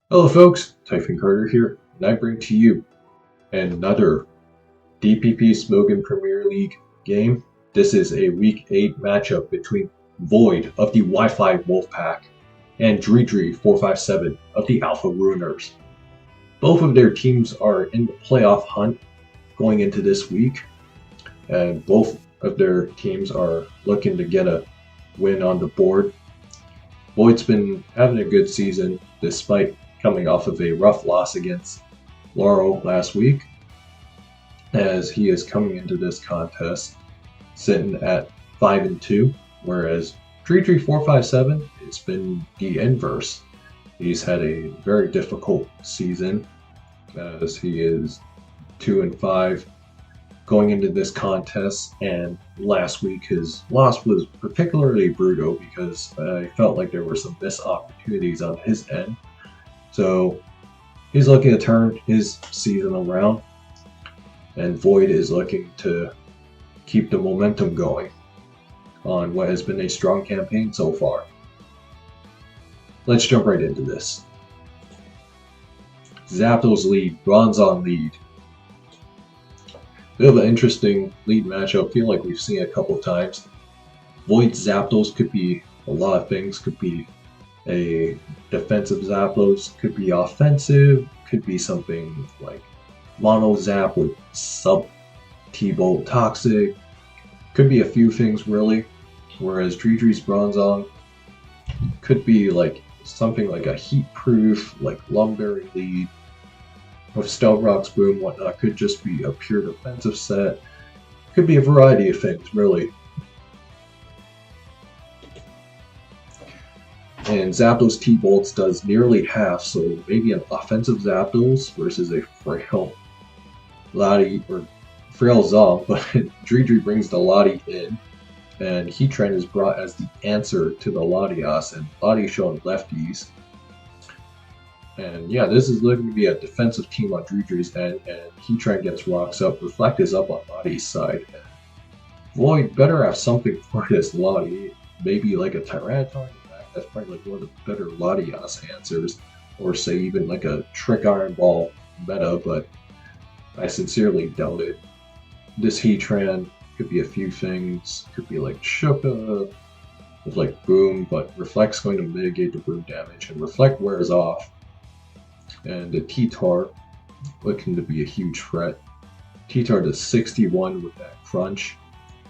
Hello folks, Typhon Carter here, and I bring to you another DPP Smokin Premier League game. This is a Week 8 matchup between Void of the Wi-Fi Wolfpack and Dridri457 of the Alpha Ruiners. Both of their teams are in the playoff hunt going into this week, and both of their teams are looking to get a win on the board. Void's been having a good season despite coming off of a rough loss against Laurel last week, as he is coming into this contest sitting at 5-2, whereas Dridri457, it's been the inverse. He's had a very difficult season as he is 2-5 going into this contest, and last week his loss was particularly brutal because I felt like there were some missed opportunities on his end. So he's looking to turn his season around, and Void is looking to keep the momentum going on what has been a strong campaign so far. Let's jump right into this. Zapdos lead, Bronzong lead. Bit of an interesting lead matchup. I feel like we've seen it a couple times. Void Zapdos could be a lot of things. Could be a defensive Zapdos, could be offensive, could be something like Mono Zap with sub T-Bolt Toxic, could be a few things really, whereas Dridri's Bronzong could be like something like a heat proof, like Lumberry lead, with Stealth Rock's Boom, whatnot, could just be a pure defensive set, could be a variety of things really. And Zapdos T-Bolts does nearly half, so maybe an offensive Zapdos versus a frail Lottie, or frail Zong, but Dridri brings the Lottie in, and Heatran is brought as the answer to the Latias, and Lottie showing lefties. And yeah, this is looking to be a defensive team on Dridri's end, and Heatran gets rocks up, Reflect is up on Lottie's side. And Void better have something for this Lottie, maybe like a Tyranitar. That's probably like one of the better Latias answers, or say even like a Trick Iron Ball meta, but I sincerely doubt it. This Heatran could be a few things, could be like Shuka with like Boom, but Reflect's going to mitigate the Boom damage, and Reflect wears off. And the T-Tar looking to be a huge threat. T-Tar to 61 with that crunch.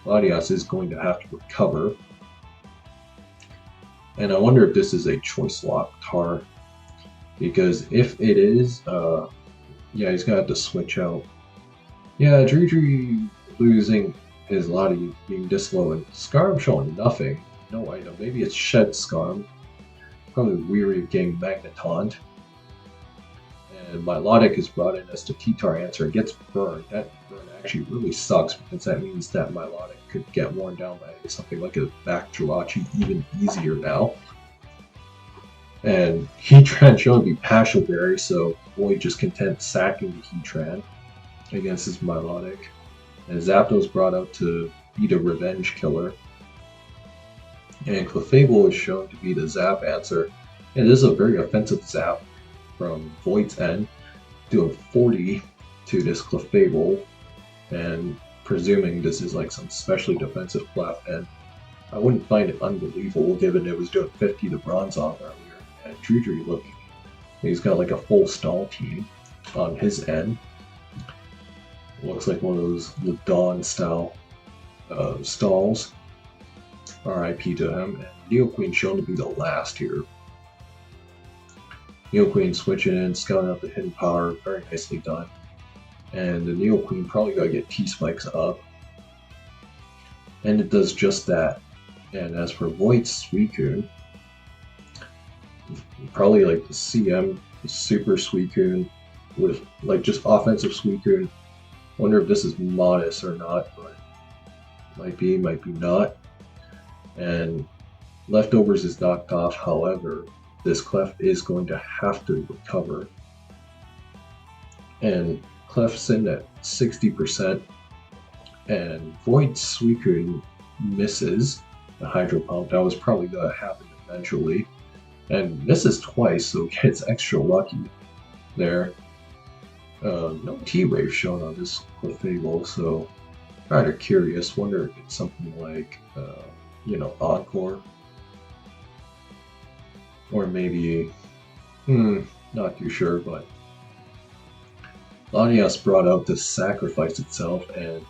Latias is going to have to recover. And I wonder if this is a choice lock Tar, because if it is, yeah, he's gonna have to switch out. Yeah, Dridri losing his Lottie being this low, and Scarm showing nothing, no item. Maybe it's Shed Scarm, probably weary of getting Magneton. And Milotic is brought in as the T-Tar answer and gets burned. That burn actually really sucks, because that means that Milotic could get worn down by something like a back Jirachi even easier now. And Heatran showing to be Passion Berry, so Void just content sacking the Heatran against his Milotic. And Zapdos brought out to be the revenge killer. And Clefable is shown to be the Zap answer. And this is a very offensive Zap from Void's end, doing 40 to this Clefable, and presuming this is like some specially defensive Clef, and I wouldn't find it unbelievable given it was doing 50 to Bronzong earlier. And Dridri looking, he's got like a full stall team on his end. Looks like one of those Dawn style stalls. RIP to him. And Neo Queen shown to be the last here. Neo Queen switching in, scouting out the hidden power, very nicely done. And the Neo Queen probably gotta get T-Spikes up. And it does just that. And as for Void's Suicune, probably like the CM, the Super Suicune, with like just offensive Suicune. Wonder if this is modest or not, but might be not. And Leftovers is knocked off, however, this Clef is going to have to recover. And Clef's sitting at 60%, and Void's Suicune misses the Hydro Pump. That was probably going to happen eventually. and misses twice, so gets extra lucky there. No T-Wave shown on this Clefable, so rather curious. Wonder if it's something like, Encore. Or maybe, not too sure, but Latias brought out to sacrifice itself, and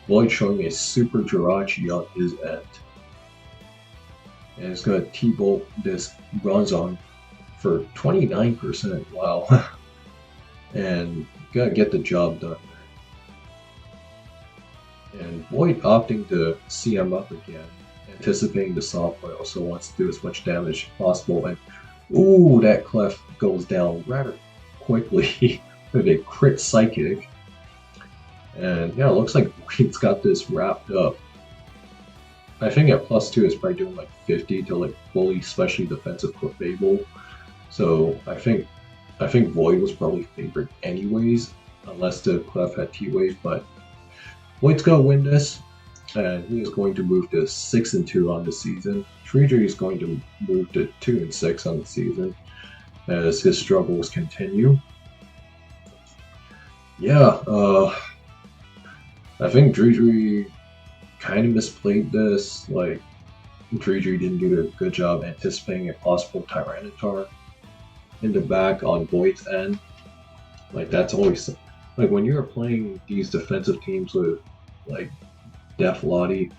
Void showing a Super Jirachi on his end. And it's going to T-Bolt this Bronzong for 29%, wow. And gotta get the job done there. And Void opting to CM up again, anticipating the soft play, also wants to do as much damage as possible, and ooh, that Clef goes down rather quickly with a crit Psychic. And yeah, it looks like Void's got this wrapped up. I think at +2 it's probably doing like 50 to like fully specially defensive Clefable. So I think Void was probably favored anyways, unless the Clef had T-Wave, but Void's gonna win this, and he is going to move to 6-2 on the season. Dridri is going to move to 2-6 on the season as his struggles continue. Yeah, I think Dridri kind of misplayed this. Like, Dridri didn't do a good job anticipating a possible Tyranitar in the back on Void's end. Like, that's always, like, when you're playing these defensive teams with, like, Def Lottie,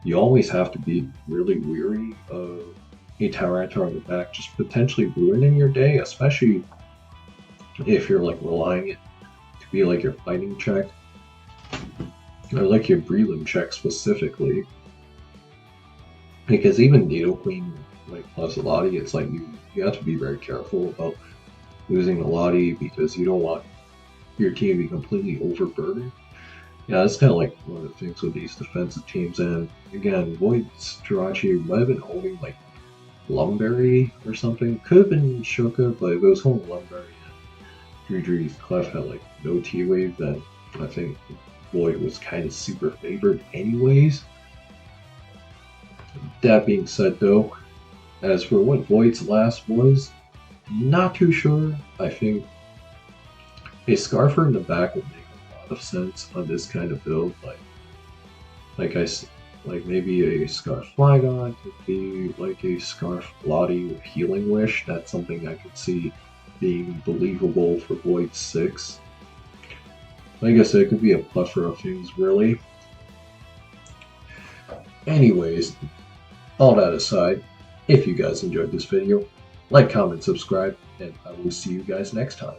you always have to be really weary of a Tyranitar in the back just potentially ruining your day, especially if you're, like, relying it to be, like, your fighting check. Or, like, your Breloom check specifically. Because even Nidoqueen, like, plus Lottie, it's like you have to be very careful about losing a Lottie because you don't want your team to be completely overburdened. Yeah, that's kind of like one of the things with these defensive teams. And again, Void's Jirachi might have been holding like Lumberry or something. Could have been Shuka, but if it was holding Lumberry and Dridri's Clef had like no T-Wave, then I think Void was kind of super favored anyways. That being said though, as for what Void's last was, not too sure. I think a Scarfer in the back would make a lot of sense on this kind of build. Like maybe a Scarf Flygon could be like a Scarf Lottie with Healing Wish. That's something I could see being believable for Void 6. Like I said, it could be a plethora of things, really. Anyways, all that aside, if you guys enjoyed this video, like, comment, subscribe, and I will see you guys next time.